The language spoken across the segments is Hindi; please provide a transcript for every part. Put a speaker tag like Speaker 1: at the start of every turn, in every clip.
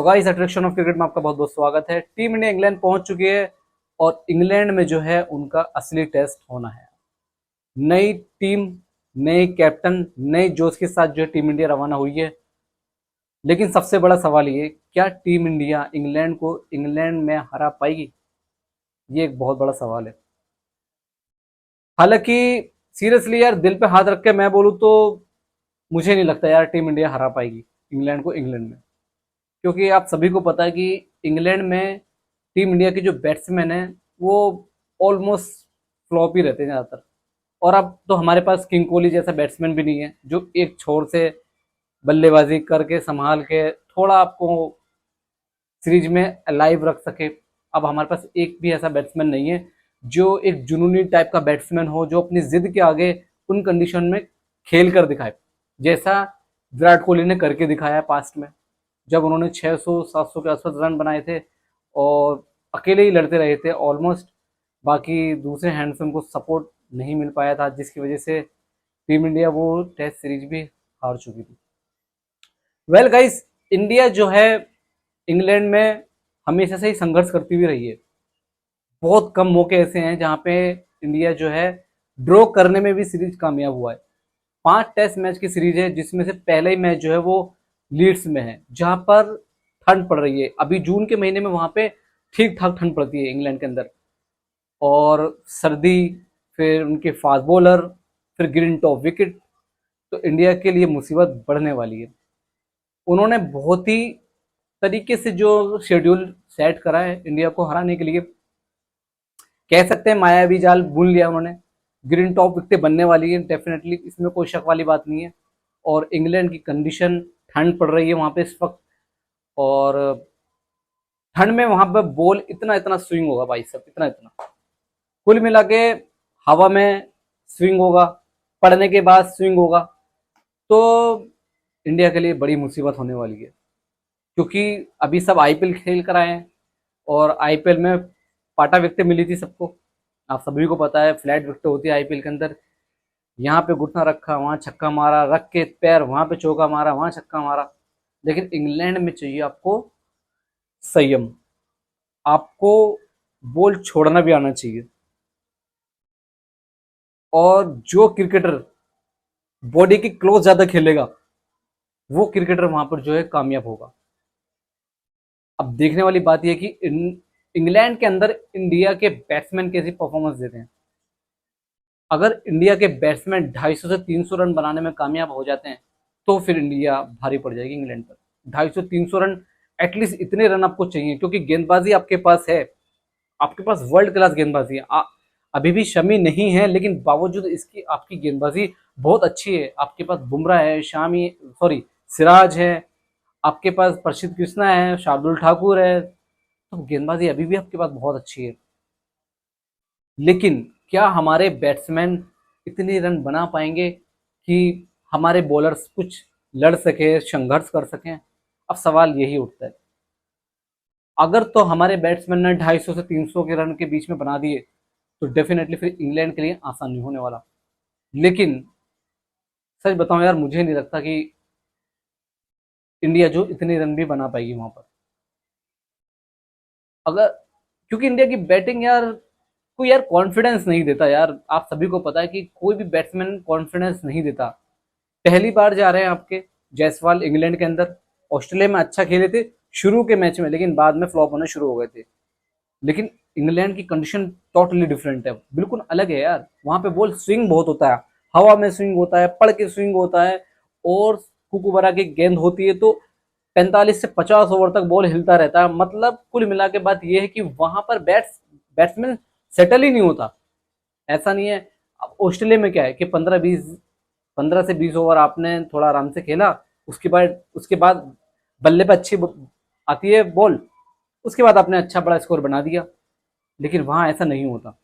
Speaker 1: गाइस, अट्रैक्शन ऑफ क्रिकेट में आपका बहुत बहुत स्वागत है। टीम इंडिया इंग्लैंड पहुंच चुकी है और इंग्लैंड में जो है उनका असली टेस्ट होना है। नई टीम, नए कैप्टन, नए जोश के साथ जो है टीम इंडिया रवाना हुई है। लेकिन सबसे बड़ा सवाल ये, क्या टीम इंडिया इंग्लैंड को इंग्लैंड में हरा पाएगी? ये एक बहुत बड़ा सवाल है। हालांकि सीरियसली यार, दिल पे हाथ रख के मैं बोलूँ तो मुझे नहीं लगता यार टीम इंडिया हरा पाएगी इंग्लैंड को इंग्लैंड में। क्योंकि आप सभी को पता है कि इंग्लैंड में टीम इंडिया के जो बैट्समैन हैं वो ऑलमोस्ट फ्लॉप ही रहते हैं ज़्यादातर। और अब तो हमारे पास किंग कोहली जैसा बैट्समैन भी नहीं है जो एक छोर से बल्लेबाजी करके संभाल के थोड़ा आपको सीरीज में अलाइव रख सके। अब हमारे पास एक भी ऐसा बैट्समैन नहीं है जो एक जुनूनी टाइप का बैट्समैन हो, जो अपनी जिद के आगे उन कंडीशन में खेल कर दिखाए, जैसा विराट कोहली ने करके दिखाया पास्ट में, जब उन्होंने 600-700 के आसपास रन बनाए थे और अकेले ही लड़ते रहे थे ऑलमोस्ट। बाकी दूसरे हैंड से उनको सपोर्ट नहीं मिल पाया था, जिसकी वजह से टीम इंडिया वो टेस्ट सीरीज भी हार चुकी थी। वेल गाइस, इंडिया जो है इंग्लैंड में हमेशा से ही संघर्ष करती हुई रही है। बहुत कम मौके ऐसे हैं जहाँ पे इंडिया जो है ड्रॉ करने में भी सीरीज कामयाब हुआ है। 5 टेस्ट मैच की सीरीज है जिसमें से पहला ही मैच जो है वो लीड्स में है, जहाँ पर ठंड पड़ रही है। अभी जून के महीने में वहाँ पे ठीक ठाक ठंड पड़ती है इंग्लैंड के अंदर, और सर्दी, फिर उनके फास्ट बॉलर, फिर ग्रीन टॉप विकेट, तो इंडिया के लिए मुसीबत बढ़ने वाली है। उन्होंने बहुत ही तरीके से जो शेड्यूल सेट करा है इंडिया को हराने के लिए, कह सकते हैं मायावी जाल बुन लिया उन्होंने। ग्रीन टॉप विकेटें बनने वाली है डेफिनेटली, इसमें कोई शक वाली बात नहीं है। और इंग्लैंड की कंडीशन, ठंड पड़ रही है वहाँ पे इस वक्त, और ठंड में वहाँ पे बॉल इतना इतना स्विंग होगा भाई साहब, इतना इतना कुल मिला के हवा में स्विंग होगा, पड़ने के बाद स्विंग होगा। तो इंडिया के लिए बड़ी मुसीबत होने वाली है, क्योंकि अभी सब आईपीएल खेल कर आए हैं और आईपीएल में पाटा विकेटें मिली थी सबको। आप सभी को पता है फ्लैट विकेट होती है आईपीएल के अंदर। यहाँ पे घुटना रखा, वहाँ छक्का मारा, रख के पैर वहाँ पे चौका मारा, वहाँ छक्का मारा। लेकिन इंग्लैंड में चाहिए आपको संयम, आपको बॉल छोड़ना भी आना चाहिए। और जो क्रिकेटर बॉडी की क्लोज ज्यादा खेलेगा वो क्रिकेटर वहां पर जो है कामयाब होगा। अब देखने वाली बात यह कि इंग्लैंड के अंदर इंडिया के बैट्समैन कैसी परफॉर्मेंस देते हैं। अगर इंडिया के बैट्समैन 250 से 300 रन बनाने में कामयाब हो जाते हैं तो फिर इंडिया भारी पड़ जाएगी इंग्लैंड पर। 250-300 रन, एटलीस्ट इतने रन आपको चाहिए, क्योंकि गेंदबाजी आपके पास है, आपके पास वर्ल्ड क्लास गेंदबाजी है। अभी भी शमी नहीं है, लेकिन बावजूद इसकी आपकी गेंदबाजी बहुत अच्छी है। आपके पास बुमराह है, शामी, सॉरी, सिराज है, आपके पास प्रसिद्ध कृष्णा है, शार्दुल ठाकुर है। तो गेंदबाजी अभी भी आपके पास बहुत अच्छी है। लेकिन क्या हमारे बैट्समैन इतने रन बना पाएंगे कि हमारे बॉलर्स कुछ लड़ सके, संघर्ष कर सकें? अब सवाल यही उठता है। अगर तो हमारे बैट्समैन ने 250 से 300 के रन के बीच में बना दिए तो डेफिनेटली फिर इंग्लैंड के लिए आसान नहीं होने वाला। लेकिन सच बताऊं यार, मुझे नहीं लगता कि इंडिया जो इतने रन भी बना पाएगी वहां पर। अगर, क्योंकि इंडिया की बैटिंग यार कोई यार कॉन्फिडेंस नहीं देता यार। आप सभी को पता है कि कोई भी बैट्समैन कॉन्फिडेंस नहीं देता। पहली बार जा रहे हैं आपके जायसवाल इंग्लैंड के अंदर। ऑस्ट्रेलिया में अच्छा खेले थे शुरू के मैच में, लेकिन बाद में फ्लॉप होने शुरू हो गए थे। लेकिन इंग्लैंड की कंडीशन टोटली डिफरेंट है, बिल्कुल अलग है यार। वहां पे बॉल स्विंग बहुत होता है, हवा में स्विंग होता है, पड़ के स्विंग होता है, और कुकुबरा की गेंद होती है तो 45 से 50 ओवर तक बॉल हिलता रहता है। मतलब कुल मिला के बात यह है कि वहां पर बैट्समैन सेटल ही नहीं होता। ऐसा नहीं है। अब ऑस्ट्रेलिया में क्या है कि 15 से 20 ओवर आपने थोड़ा आराम से खेला, उसके बाद बल्ले पे अच्छी आती है बॉल, उसके बाद आपने अच्छा बड़ा स्कोर बना दिया। लेकिन वहां ऐसा नहीं होता।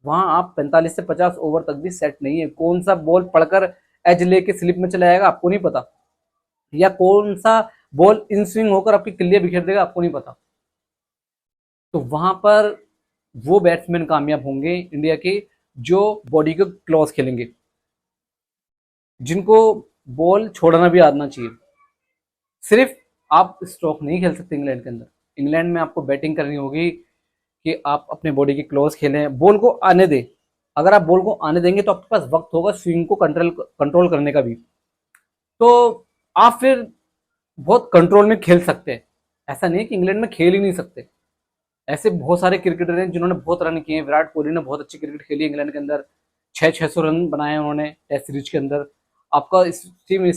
Speaker 1: वहां आप 45 से 50 ओवर तक भी सेट नहीं है। कौन सा बॉल पड़कर एज लेके स्लिप में चला जाएगा आपको नहीं पता, या कौन सा बॉल इन स्विंग होकर आपकी किल्लियां बिखेर देगा आपको नहीं पता। तो वहां पर वो बैट्समैन कामयाब होंगे इंडिया के जो बॉडी को क्लोज खेलेंगे, जिनको बॉल छोड़ना भी आना चाहिए। सिर्फ आप स्ट्रोक नहीं खेल सकते इंग्लैंड के अंदर। इंग्लैंड में आपको बैटिंग करनी होगी कि आप अपने बॉडी की क्लोज खेलें, बॉल को आने दें। अगर आप बॉल को आने देंगे तो आपके पास वक्त होगा स्विंग को कंट्रोल कंट्रोल करने का भी। तो आप फिर बहुत कंट्रोल में खेल सकते हैं। ऐसा नहीं है कि इंग्लैंड में खेल ही नहीं सकते। ऐसे बहुत सारे क्रिकेटर हैं जिन्होंने बहुत रन किए हैं। विराट कोहली ने बहुत अच्छी क्रिकेट खेली इंग्लैंड के अंदर, 600 रन बनाए उन्होंने टेस्ट सीरीज के अंदर। आपका स्टीव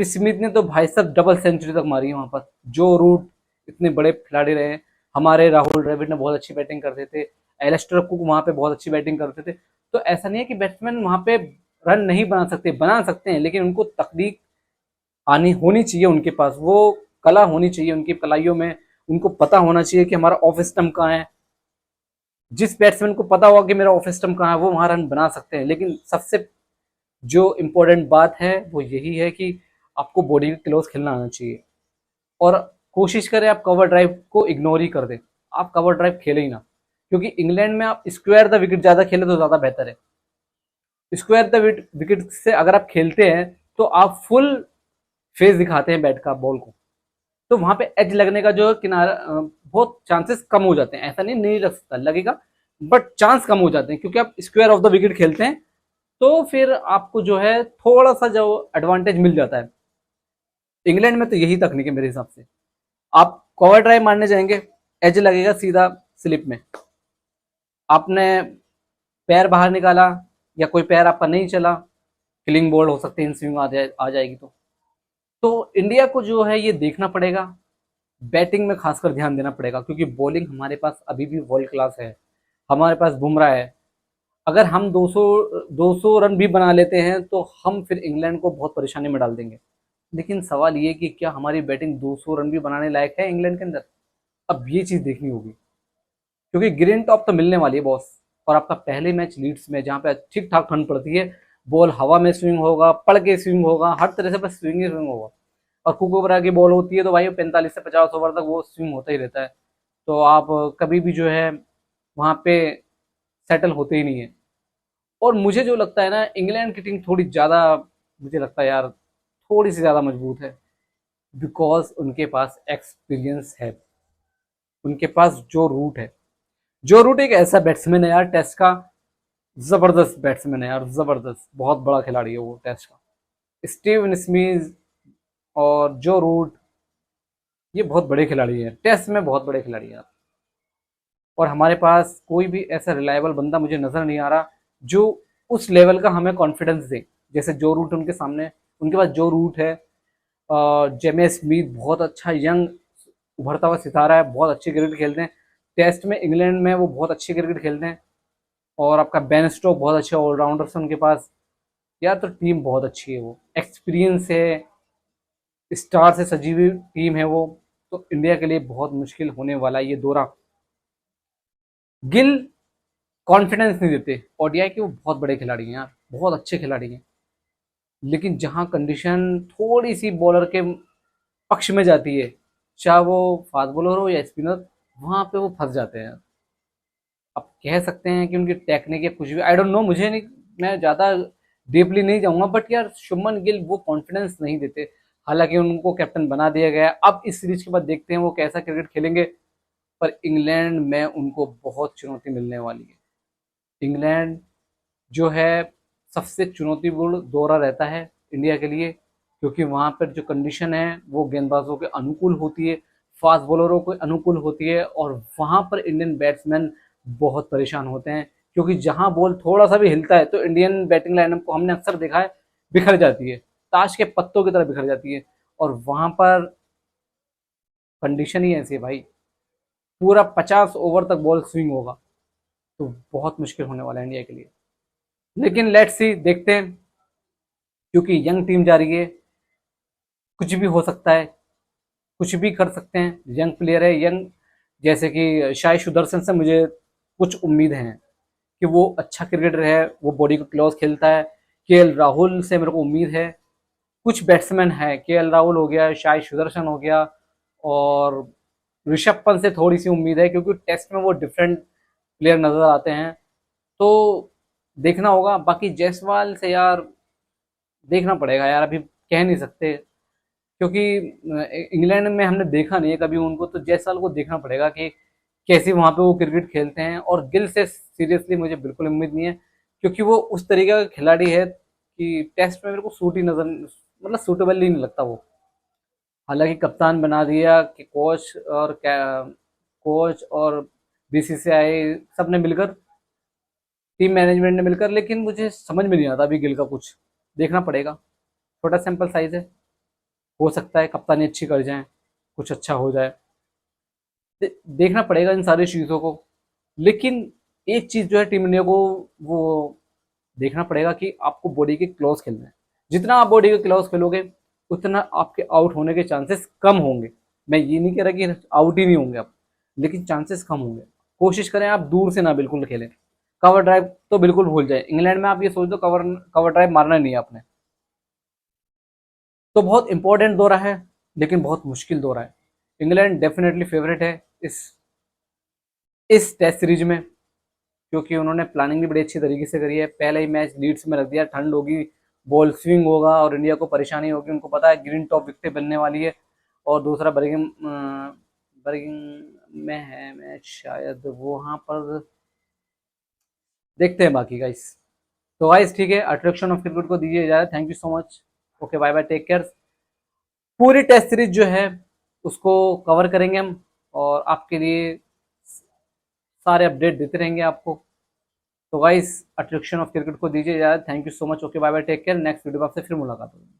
Speaker 1: स्मिथ ने तो भाई साहब डबल सेंचुरी तक मारी है वहां पर। जो रूट इतने बड़े खिलाड़ी रहे। हमारे राहुल द्रविड़ ने बहुत अच्छी बैटिंग करते थे। एलिस्टर कुक वहां पे बहुत अच्छी बैटिंग करते थे। तो ऐसा नहीं है कि बैट्समैन वहां पे रन नहीं बना सकते हैं, लेकिन उनको तकनीक आनी होनी चाहिए उनके पास, वो कला होनी चाहिए उनकी कलाइयों में। उनको पता होना चाहिए कि हमारा ऑफ स्टम्प कहाँ है। जिस बैट्समैन को पता होगा कि मेरा ऑफ स्टम्प कहाँ है वो वहां रन बना सकते हैं। लेकिन सबसे जो इम्पोर्टेंट बात है वो यही है कि आपको बॉडी के क्लोज खेलना आना चाहिए। और कोशिश करें आप कवर ड्राइव को इग्नोर ही कर दें। आप कवर ड्राइव खेले ही ना, क्योंकि इंग्लैंड में आप स्क्वायर द विकेट ज्यादा खेले तो ज्यादा बेहतर है। स्क्वायर द विकेट से अगर आप खेलते हैं तो आप फुल फेस दिखाते हैं बैट का बॉल को। तो वहां पे एज लगने का जो किनारा बहुत चांसेस कम हो जाते हैं। ऐसा नहीं नहीं लग सकता, लगेगा, बट चांस कम हो जाते हैं क्योंकि आप स्क्वायर ऑफ द विकेट खेलते हैं। तो फिर आपको जो है थोड़ा सा जो एडवांटेज मिल जाता है। इंग्लैंड में तो यही तकनीक है मेरे हिसाब से। आप कवर ड्राइव मारने जाएंगे, एज लगेगा सीधा स्लिप में। आपने पैर बाहर निकाला या कोई पैर आपका नहीं चला, किलिंग बोल्ड हो सकते हैं, इन स्विंग आ जाएगी। तो इंडिया को जो है ये देखना पड़ेगा। बैटिंग में खासकर ध्यान देना पड़ेगा क्योंकि बॉलिंग हमारे पास अभी भी वर्ल्ड क्लास है। हमारे पास बुमराह है। अगर हम 200 रन भी बना लेते हैं तो हम फिर इंग्लैंड को बहुत परेशानी में डाल देंगे। लेकिन सवाल ये कि क्या हमारी बैटिंग 200 रन भी बनाने लायक है इंग्लैंड के अंदर? अब ये चीज देखनी होगी क्योंकि ग्रीन टॉप तो मिलने वाली है बॉस। और आपका पहले मैच लीड्स में जहाँ पे ठीक ठाक ठंड पड़ती है, बॉल हवा में स्विंग होगा, पड़ के स्विंग होगा, हर तरह से बस स्विंग ही स्विंग होगा। और कुकोबरा की बॉल होती है तो भाई 45 से 50 ओवर तक वो स्विंग होता ही रहता है। तो आप कभी भी जो है वहाँ पे सेटल होते ही नहीं है। और मुझे जो लगता है ना, इंग्लैंड की टीम थोड़ी ज़्यादा, मुझे लगता है यार थोड़ी सी ज़्यादा मजबूत है। बिकॉज उनके पास एक्सपीरियंस है। उनके पास जो रूट है, जो रूट एक ऐसा बैट्समैन है यार टेस्ट का, जबरदस्त बैट्समैन है यार, जबरदस्त, बहुत बड़ा खिलाड़ी है वो टेस्ट का। स्टीवन स्मिथ और जो रूट, ये बहुत बड़े खिलाड़ी हैं, टेस्ट में बहुत बड़े खिलाड़ी हैं यार। और हमारे पास कोई भी ऐसा रिलायबल बंदा मुझे नजर नहीं आ रहा जो उस लेवल का हमें कॉन्फिडेंस दे जैसे जो रूट उनके सामने। उनके पास जो रूट है, जेमेस स्मिथ बहुत अच्छा यंग उभरता हुआ सितारा है, बहुत अच्छी क्रिकेट खेलते हैं। टेस्ट में इंग्लैंड में वो बहुत अच्छी क्रिकेट खेलते हैं। और आपका बेन स्टोक बहुत अच्छे ऑलराउंडर्स हैं उनके पास। यार तो टीम बहुत अच्छी है, वो एक्सपीरियंस है, स्टार से सजी हुई टीम है वो। तो इंडिया के लिए बहुत मुश्किल होने वाला है ये दौरा। गिल कॉन्फिडेंस नहीं देते ओडीआई के, वो बहुत बड़े खिलाड़ी हैं यार, बहुत अच्छे खिलाड़ी हैं। लेकिन जहां कंडीशन थोड़ी सी बॉलर के पक्ष में जाती है, चाहे वो फास्ट बॉलर हो या स्पिनर, वहां पे वो फंस जाते हैं। आप कह सकते हैं कि उनकी टेक्निक है कुछ भी, आई डोंट नो, मुझे नहीं, मैं ज्यादा डीपली नहीं जाऊंगा, बट यार शुभमन गिल वो कॉन्फिडेंस नहीं देते। हालांकि उनको कैप्टन बना दिया गया है। अब इस सीरीज के बाद देखते हैं वो कैसा क्रिकेट खेलेंगे। पर इंग्लैंड में उनको बहुत चुनौती मिलने वाली है। इंग्लैंड जो है सबसे चुनौतीपूर्ण दौरा रहता है इंडिया के लिए, क्योंकि वहां पर जो कंडीशन है वो गेंदबाजों के अनुकूल होती है, फास्ट बॉलरों को अनुकूल होती है। और वहां पर इंडियन बैट्समैन बहुत परेशान होते हैं क्योंकि जहां बॉल थोड़ा सा भी हिलता है तो इंडियन बैटिंग लाइनअप को हमने अक्सर देखा है बिखर जाती है, ताश के पत्तों की तरह बिखर जाती है। और वहां पर कंडीशन ही ऐसी है भाई, पूरा 50 ओवर तक बॉल स्विंग होगा। तो बहुत मुश्किल होने वाला है इंडिया के लिए। लेकिन लेट्स सी, देखते हैं, क्योंकि यंग टीम जा रही है, कुछ भी हो सकता है, कुछ भी कर सकते हैं। यंग प्लेयर है, यंग, जैसे कि शायद सुदर्शन से मुझे कुछ उम्मीद है कि वो अच्छा क्रिकेटर है, वो बॉडी को क्लोज खेलता है। केएल राहुल से मेरे को उम्मीद है। कुछ बैट्समैन है, केएल राहुल हो गया, शायद सुदर्शन हो गया, और ऋषभ पंत से थोड़ी सी उम्मीद है क्योंकि टेस्ट में वो डिफरेंट प्लेयर नजर आते हैं। तो देखना होगा। बाकी जायसवाल से यार देखना पड़ेगा यार, अभी कह नहीं सकते। क्योंकि इंग्लैंड में हमने देखा नहीं है कभी उनको, तो जयसवाल को देखना पड़ेगा कि कैसे वहाँ पे वो क्रिकेट खेलते हैं। और गिल से सीरियसली मुझे बिल्कुल उम्मीद नहीं है, क्योंकि वो उस तरीके का खिलाड़ी है कि टेस्ट में मेरे को सूट ही नजर, मतलब सूटेबल ही नहीं लगता वो। हालांकि कप्तान बना दिया कि कोच और बीसीसीआई सब ने मिलकर, टीम मैनेजमेंट ने मिलकर, लेकिन मुझे समझ में नहीं आता अभी गिल का कुछ। देखना पड़ेगा, छोटा सैंपल साइज है, हो सकता है कप्तानी अच्छी कर जाए, कुछ अच्छा हो जाए। देखना पड़ेगा इन सारी चीज़ों को। लेकिन एक चीज़ जो है टीम इंडिया को, वो देखना पड़ेगा कि आपको बॉडी के क्लोज खेलना है। जितना आप बॉडी के क्लोज खेलोगे उतना आपके आउट होने के चांसेस कम होंगे। मैं ये नहीं कह रहा कि आउट ही नहीं होंगे आप, लेकिन चांसेस कम होंगे। कोशिश करें आप दूर से ना बिल्कुल खेलें। कवर ड्राइव तो बिल्कुल भूल जाए। इंग्लैंड में आप ये सोच दो कवर कवर ड्राइव मारना नहीं है आपने। तो बहुत इंपॉर्टेंट दौरा है, लेकिन बहुत मुश्किल दौरा है। इंग्लैंड डेफिनेटली फेवरेट है इस टेस्ट सीरीज में, क्योंकि उन्होंने प्लानिंग भी बड़ी अच्छी तरीके से करी है। पहले ही मैच लीड्स में रख दिया, ठंड होगी, बॉल स्विंग होगा और इंडिया को परेशानी होगी। उनको पता है ग्रीन टॉप विकेटें बनने वाली है। और दूसरा बर्गिंग में है मैच शायद, वो वहाँ पर देखते हैं बाकी गाइस। तो गाइस ठीक है, अट्रैक्शन ऑफ क्रिकेट को दीजिए इजाजत। Thank you so much. Okay, bye bye, take care. पूरी टेस्ट सीरीज जो है उसको कवर करेंगे हम, और आपके लिए सारे अपडेट देते रहेंगे आपको। तो गाइस, अट्रैक्शन ऑफ क्रिकेट को दीजिए इजाजत। Thank you so much. Okay, bye bye, take care. Next video में आपसे फिर मुलाकात होगी।